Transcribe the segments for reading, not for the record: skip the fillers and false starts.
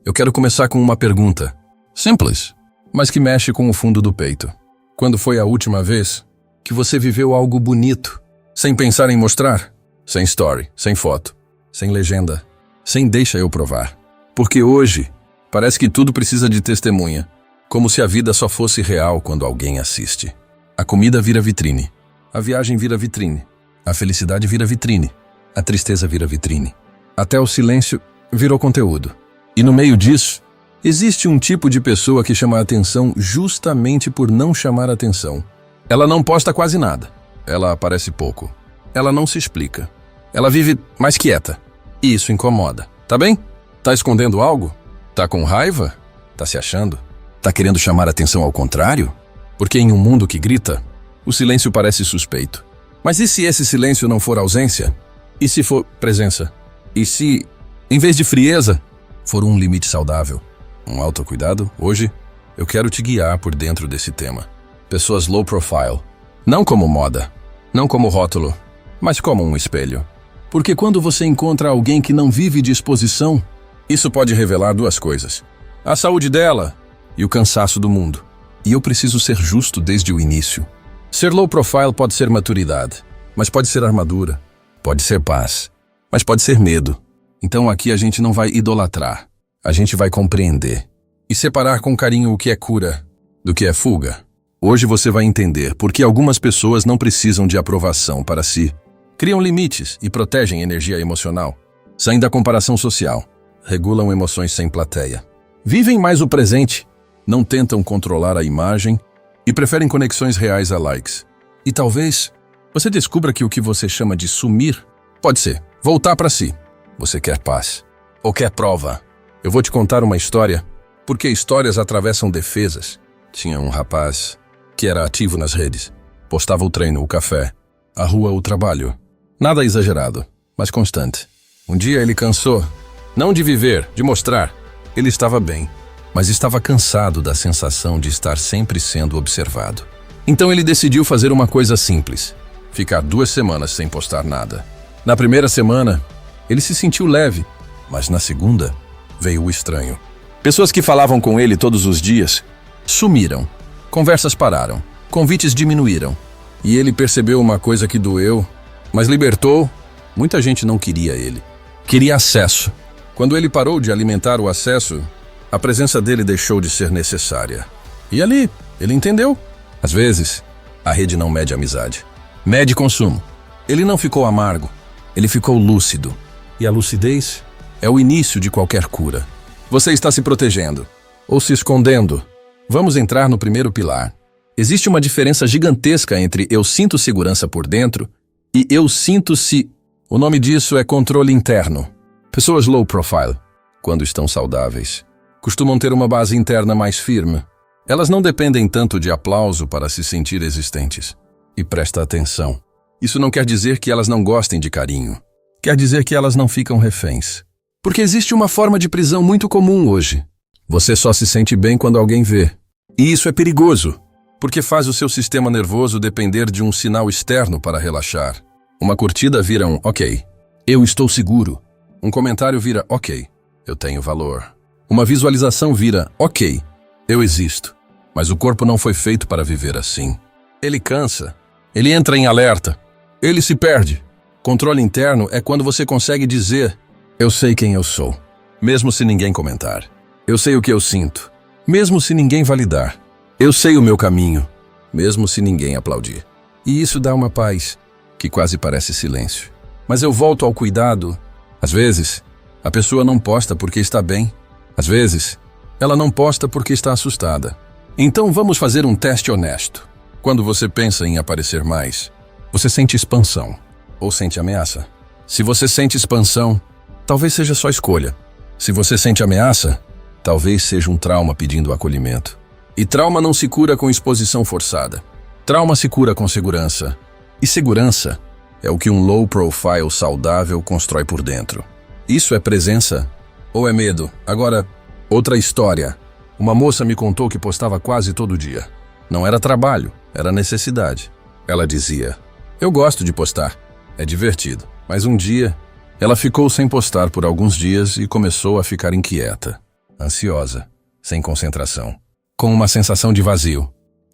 Eu quero começar com uma pergunta. Simples, mas que mexe com o fundo do peito. Quando foi a última vez que você viveu algo bonito, sem pensar em mostrar? Sem story, sem foto, sem legenda, sem deixa eu provar. Porque hoje, parece que tudo precisa de testemunha. Como se a vida só fosse real quando alguém assiste. A comida vira vitrine. A viagem vira vitrine. A felicidade vira vitrine. A tristeza vira vitrine. Até o silêncio virou conteúdo. E no meio disso, existe um tipo de pessoa que chama a atenção justamente por não chamar atenção. Ela não posta quase nada. Ela aparece pouco. Ela não se explica. Ela vive mais quieta. E isso incomoda. Tá bem? Tá escondendo algo? Tá com raiva? Tá se achando? Tá querendo chamar atenção ao contrário? Porque em um mundo que grita, o silêncio parece suspeito. Mas e se esse silêncio não for ausência? E se for presença? E se, em vez de frieza, for um limite saudável? Um autocuidado? Hoje, eu quero te guiar por dentro desse tema. Pessoas low profile. Não como moda, não como rótulo, mas como um espelho. Porque quando você encontra alguém que não vive de exposição, isso pode revelar duas coisas. A saúde dela e o cansaço do mundo. E eu preciso ser justo desde o início. Ser low profile pode ser maturidade, mas pode ser armadura. Pode ser paz, mas pode ser medo. Então aqui a gente não vai idolatrar. A gente vai compreender. E separar com carinho o que é cura do que é fuga. Hoje você vai entender por que algumas pessoas não precisam de aprovação para si. Criam limites e protegem energia emocional. Saem da comparação social. Regulam emoções sem plateia. Vivem mais o presente. Não tentam controlar a imagem e preferem conexões reais a likes. E talvez você descubra que o que você chama de sumir pode ser voltar para si. Você quer paz ou quer prova? Eu vou te contar uma história, porque histórias atravessam defesas. Tinha um rapaz que era ativo nas redes. Postava o treino, o café, a rua, o trabalho. Nada exagerado, mas constante. Um dia ele cansou, não de viver, de mostrar. Ele estava bem, mas estava cansado da sensação de estar sempre sendo observado. Então ele decidiu fazer uma coisa simples. Ficar 2 semanas sem postar nada. Na primeira semana, ele se sentiu leve, mas na segunda, veio o estranho. Pessoas que falavam com ele todos os dias sumiram. Conversas pararam. Convites diminuíram. E ele percebeu uma coisa que doeu, mas libertou. Muita gente não queria ele. Queria acesso. Quando ele parou de alimentar o acesso, a presença dele deixou de ser necessária. E ali, ele entendeu. Às vezes, a rede não mede amizade. Mede consumo. Ele não ficou amargo. Ele ficou lúcido. E a lucidez é o início de qualquer cura. Você está se protegendo ou se escondendo? Vamos entrar no primeiro pilar. Existe uma diferença gigantesca entre eu sinto segurança por dentro e eu sinto-se. O nome disso é controle interno. Pessoas low profile, quando estão saudáveis, costumam ter uma base interna mais firme. Elas não dependem tanto de aplauso para se sentir existentes. E presta atenção. Isso não quer dizer que elas não gostem de carinho. Quer dizer que elas não ficam reféns. Porque existe uma forma de prisão muito comum hoje. Você só se sente bem quando alguém vê. E isso é perigoso, porque faz o seu sistema nervoso depender de um sinal externo para relaxar. Uma curtida vira um ok, eu estou seguro. Um comentário vira ok, eu tenho valor. Uma visualização vira ok, eu existo. Mas o corpo não foi feito para viver assim. Ele cansa, ele entra em alerta, ele se perde. Controle interno é quando você consegue dizer: eu sei quem eu sou, mesmo se ninguém comentar. Eu sei o que eu sinto, mesmo se ninguém validar. Eu sei o meu caminho, mesmo se ninguém aplaudir. E isso dá uma paz, que quase parece silêncio. Mas eu volto ao cuidado. Às vezes, a pessoa não posta porque está bem. Às vezes, ela não posta porque está assustada. Então vamos fazer um teste honesto. Quando você pensa em aparecer mais, você sente expansão ou sente ameaça? Se você sente expansão, talvez seja só escolha. Se você sente ameaça, talvez seja um trauma pedindo acolhimento. E trauma não se cura com exposição forçada. Trauma se cura com segurança. E segurança é o que um low profile saudável constrói por dentro. Isso é presença ou é medo? Agora, outra história. Uma moça me contou que postava quase todo dia. Não era trabalho, era necessidade. Ela dizia: eu gosto de postar, é divertido. Mas um dia, ela ficou sem postar por alguns dias e começou a ficar inquieta. ansiosa, sem concentração, com uma sensação de vazio.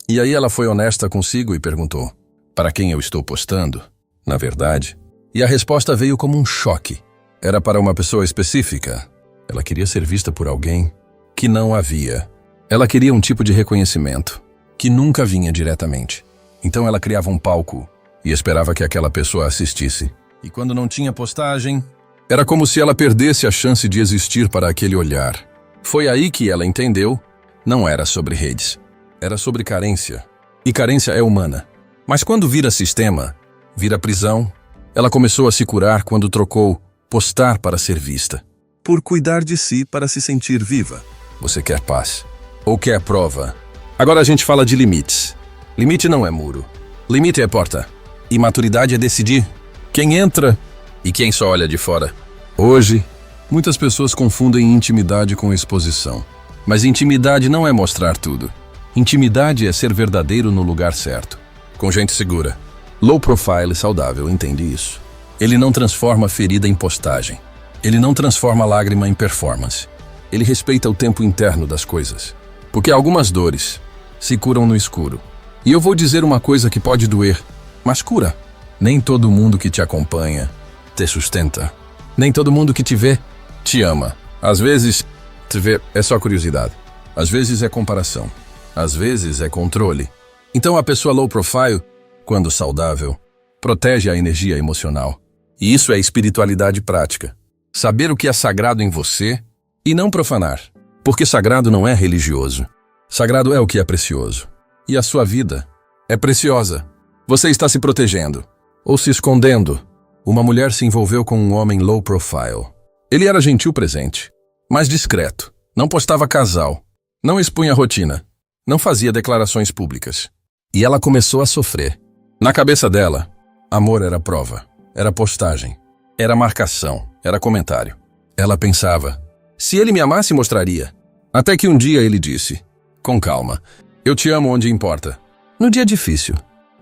E aí ela foi honesta consigo e perguntou: para quem eu estou postando, na verdade? E a resposta veio como um choque. Era para uma pessoa específica. Ela queria ser vista por alguém que não havia. Ela queria um tipo de reconhecimento que nunca vinha diretamente. Então ela criava um palco e esperava que aquela pessoa assistisse. E quando não tinha postagem, era como se ela perdesse a chance de existir para aquele olhar. Foi aí que ela entendeu, não era sobre redes, era sobre carência. E carência é humana. Mas quando vira sistema, vira prisão, ela começou a se curar quando trocou postar para ser vista, por cuidar de si para se sentir viva. Você quer paz? Ou quer prova? Agora a gente fala de limites. Limite não é muro. Limite é porta. E maturidade é decidir quem entra e quem só olha de fora. Hoje, muitas pessoas confundem intimidade com exposição. Mas intimidade não é mostrar tudo. Intimidade é ser verdadeiro no lugar certo, com gente segura. Low profile saudável entende isso. Ele não transforma ferida em postagem. Ele não transforma lágrima em performance. Ele respeita o tempo interno das coisas. Porque algumas dores se curam no escuro. E eu vou dizer uma coisa que pode doer, mas cura. Nem todo mundo que te acompanha te sustenta. Nem todo mundo que te vê te ama. Às vezes, te vê é só curiosidade. Às vezes é comparação. Às vezes é controle. Então a pessoa low profile, quando saudável, protege a energia emocional. E isso é espiritualidade prática. Saber o que é sagrado em você e não profanar. Porque sagrado não é religioso. Sagrado é o que é precioso. E a sua vida é preciosa. Você está se protegendo ou se escondendo. Uma mulher se envolveu com um homem low profile. Ele era gentil presente, mas discreto. Não postava casal. Não expunha rotina. Não fazia declarações públicas. E ela começou a sofrer. Na cabeça dela, amor era prova. Era postagem. Era marcação. Era comentário. Ela pensava: se ele me amasse, mostraria. Até que um dia ele disse, com calma: eu te amo onde importa. No dia difícil.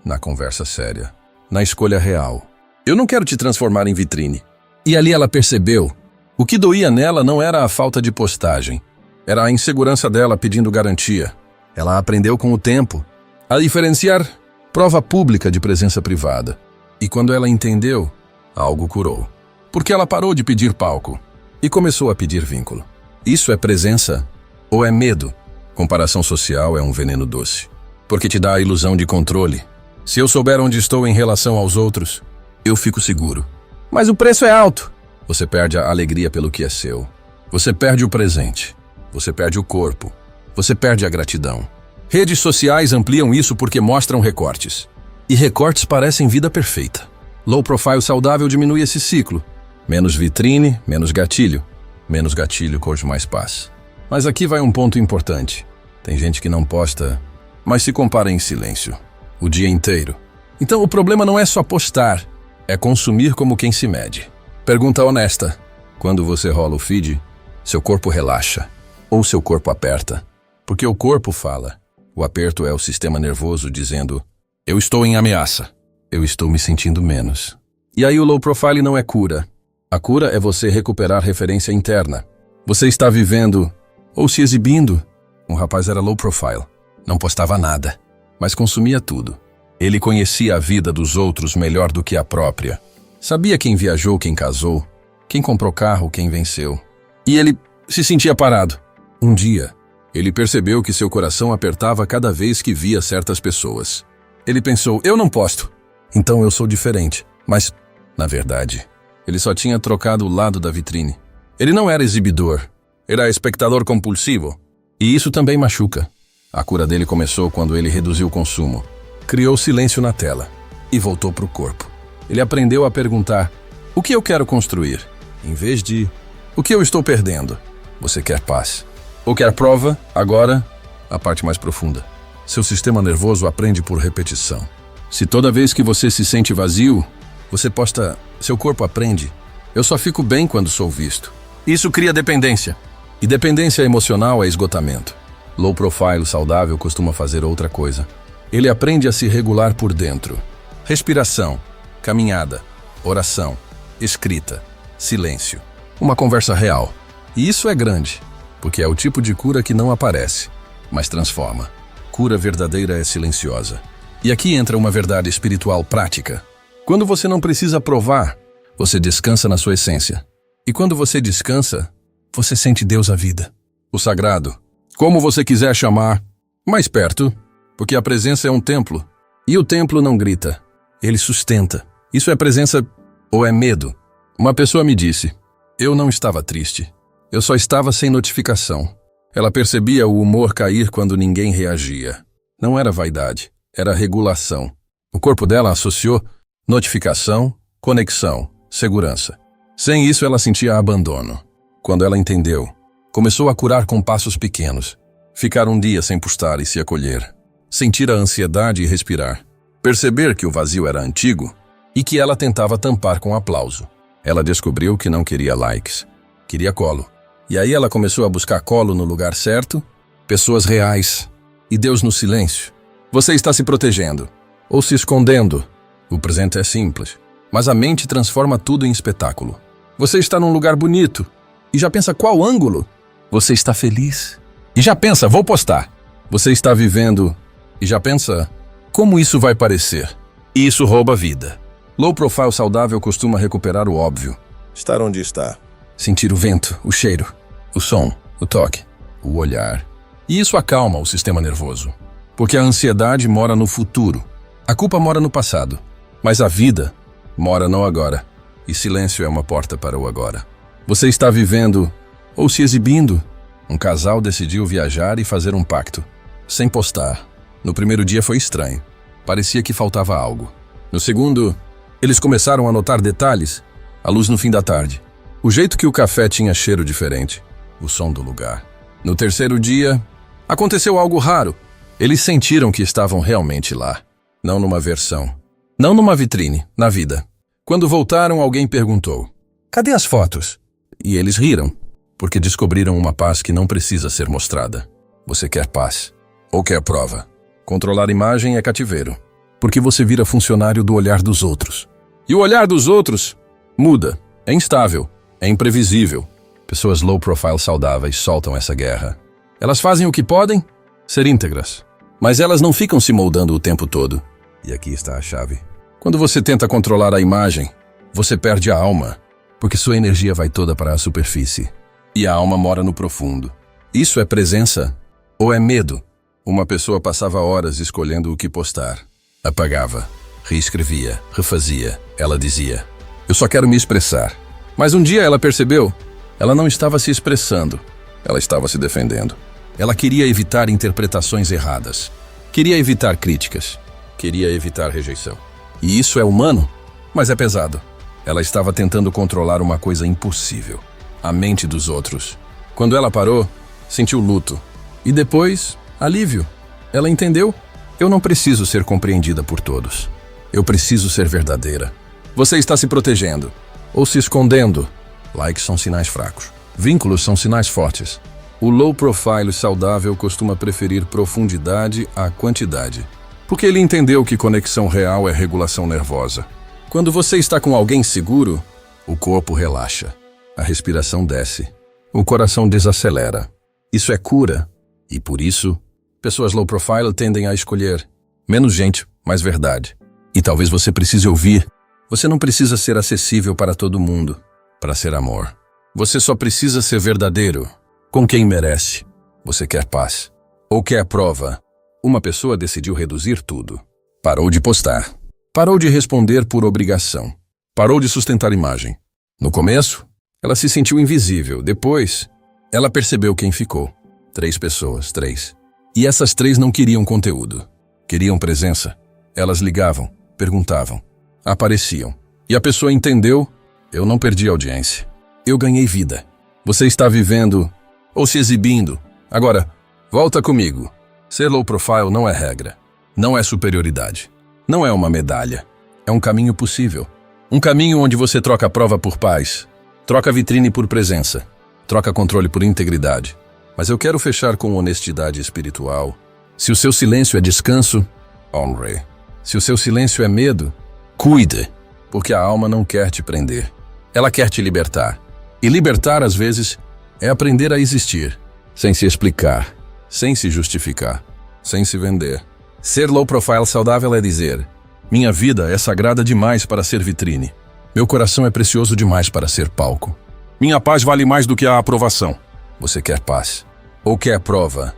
Na conversa séria. Na escolha real. Eu não quero te transformar em vitrine. E ali ela percebeu. O que doía nela não era a falta de postagem. Era a insegurança dela pedindo garantia. Ela aprendeu com o tempo a diferenciar prova pública de presença privada. E quando ela entendeu, algo curou. Porque ela parou de pedir palco e começou a pedir vínculo. Isso é presença ou é medo? Comparação social é um veneno doce, porque te dá a ilusão de controle. Se eu souber onde estou em relação aos outros, eu fico seguro. Mas o preço é alto. Você perde a alegria pelo que é seu. Você perde o presente. Você perde o corpo. Você perde a gratidão. Redes sociais ampliam isso porque mostram recortes. E recortes parecem vida perfeita. Low profile saudável diminui esse ciclo. Menos vitrine, menos gatilho. Menos gatilho, curte mais paz. Mas aqui vai um ponto importante. Tem gente que não posta, mas se compara em silêncio. O dia inteiro. Então o problema não é só postar, é consumir como quem se mede. Pergunta honesta. Quando você rola o feed, seu corpo relaxa ou seu corpo aperta? Porque o corpo fala. O aperto é o sistema nervoso dizendo: eu estou em ameaça. Eu estou me sentindo menos. E aí o low profile não é cura. A cura é você recuperar referência interna. Você está vivendo ou se exibindo. Um rapaz era low profile. Não postava nada, mas consumia tudo. Ele conhecia a vida dos outros melhor do que a própria. Sabia quem viajou, quem casou, quem comprou carro, quem venceu. E ele se sentia parado. Um dia, ele percebeu que seu coração apertava cada vez que via certas pessoas. Ele pensou: eu não posto, então eu sou diferente. Mas, na verdade, ele só tinha trocado o lado da vitrine. Ele não era exibidor, era espectador compulsivo. E isso também machuca. A cura dele começou quando ele reduziu o consumo. Criou silêncio na tela e voltou para o corpo. Ele aprendeu a perguntar: o que eu quero construir? Em vez de: o que eu estou perdendo? Você quer paz? Ou quer prova? Agora, a parte mais profunda. Seu sistema nervoso aprende por repetição. Se toda vez que você se sente vazio, você posta, seu corpo aprende: eu só fico bem quando sou visto. Isso cria dependência. E dependência emocional é esgotamento. Low profile saudável costuma fazer outra coisa. Ele aprende a se regular por dentro. Respiração, caminhada, oração, escrita, silêncio. Uma conversa real. E isso é grande. Porque é o tipo de cura que não aparece, mas transforma. Cura verdadeira é silenciosa. E aqui entra uma verdade espiritual prática. Quando você não precisa provar, você descansa na sua essência. E quando você descansa, você sente Deus à vida. O sagrado, como você quiser chamar, mais perto, porque a presença é um templo. E o templo não grita, ele sustenta. Isso é presença ou é medo? Uma pessoa me disse, eu não estava triste, eu só estava sem notificação. Ela percebia o humor cair quando ninguém reagia. Não era vaidade, era regulação. O corpo dela associou notificação, conexão, segurança. Sem isso, ela sentia abandono. Quando ela entendeu, começou a curar com passos pequenos. Ficar um dia sem postar e se acolher. Sentir a ansiedade e respirar. Perceber que o vazio era antigo e que ela tentava tampar com aplauso. Ela descobriu que não queria likes, queria colo. E aí ela começou a buscar colo no lugar certo, pessoas reais e Deus no silêncio. Você está se protegendo ou se escondendo. O presente é simples, mas a mente transforma tudo em espetáculo. Você está num lugar bonito e já pensa qual ângulo? Você está feliz e já pensa, vou postar. Você está vivendo e já pensa, como isso vai parecer? E isso rouba a vida. Low profile saudável costuma recuperar o óbvio. Estar onde está. Sentir o vento, o cheiro, o som, o toque, o olhar. E isso acalma o sistema nervoso. Porque a ansiedade mora no futuro. A culpa mora no passado. Mas a vida mora no agora. E silêncio é uma porta para o agora. Você está vivendo ou se exibindo. Um casal decidiu viajar e fazer um pacto. Sem postar. No primeiro dia foi estranho. Parecia que faltava algo. No segundo, eles começaram a notar detalhes. A luz no fim da tarde. O jeito que o café tinha cheiro diferente. O som do lugar. No terceiro dia, aconteceu algo raro. Eles sentiram que estavam realmente lá. Não numa versão. Não numa vitrine, na vida. Quando voltaram, alguém perguntou, cadê as fotos? E eles riram, porque descobriram uma paz que não precisa ser mostrada. Você quer paz? Ou quer prova? Controlar imagem é cativeiro, porque você vira funcionário do olhar dos outros. E o olhar dos outros muda, é instável, é imprevisível. Pessoas low profile saudáveis soltam essa guerra. Elas fazem o que podem, ser íntegras, mas elas não ficam se moldando o tempo todo. E aqui está a chave. Quando você tenta controlar a imagem, você perde a alma, porque sua energia vai toda para a superfície. E a alma mora no profundo. Isso é presença ou é medo? Uma pessoa passava horas escolhendo o que postar. Apagava, reescrevia, refazia. Ela dizia, eu só quero me expressar. Mas um dia ela percebeu, ela não estava se expressando, ela estava se defendendo. Ela queria evitar interpretações erradas. Queria evitar críticas. Queria evitar rejeição. E isso é humano, mas é pesado. Ela estava tentando controlar uma coisa impossível. A mente dos outros. Quando ela parou, sentiu luto. E depois, alívio. Ela entendeu, eu não preciso ser compreendida por todos. Eu preciso ser verdadeira. Você está se protegendo. Ou se escondendo. Likes são sinais fracos. Vínculos são sinais fortes. O low profile saudável costuma preferir profundidade à quantidade. Porque ele entendeu que conexão real é regulação nervosa. Quando você está com alguém seguro, o corpo relaxa. A respiração desce. O coração desacelera. Isso é cura. E por isso, pessoas low profile tendem a escolher menos gente, mais verdade. E talvez você precise ouvir. Você não precisa ser acessível para todo mundo, para ser amor. Você só precisa ser verdadeiro, com quem merece. Você quer paz? Ou quer prova? Uma pessoa decidiu reduzir tudo. Parou de postar. Parou de responder por obrigação. Parou de sustentar imagem. No começo, ela se sentiu invisível. Depois, ela percebeu quem ficou. 3 pessoas, 3. E essas 3 não queriam conteúdo. Queriam presença. Elas ligavam, perguntavam, apareciam. E a pessoa entendeu, eu não perdi audiência. Eu ganhei vida. Você está vivendo ou se exibindo. Agora, volta comigo. Ser low profile não é regra. Não é superioridade. Não é uma medalha. É um caminho possível. Um caminho onde você troca a prova por paz. Troca a vitrine por presença. Troca controle por integridade. Mas eu quero fechar com honestidade espiritual. Se o seu silêncio é descanso, honre. Se o seu silêncio é medo, cuide. Porque a alma não quer te prender. Ela quer te libertar. E libertar, às vezes, é aprender a existir. sem se explicar, sem se justificar, sem se vender. Ser low profile saudável é dizer: minha vida é sagrada demais para ser vitrine. Meu coração é precioso demais para ser palco. Minha paz vale mais do que a aprovação. Você quer paz? Ou quer prova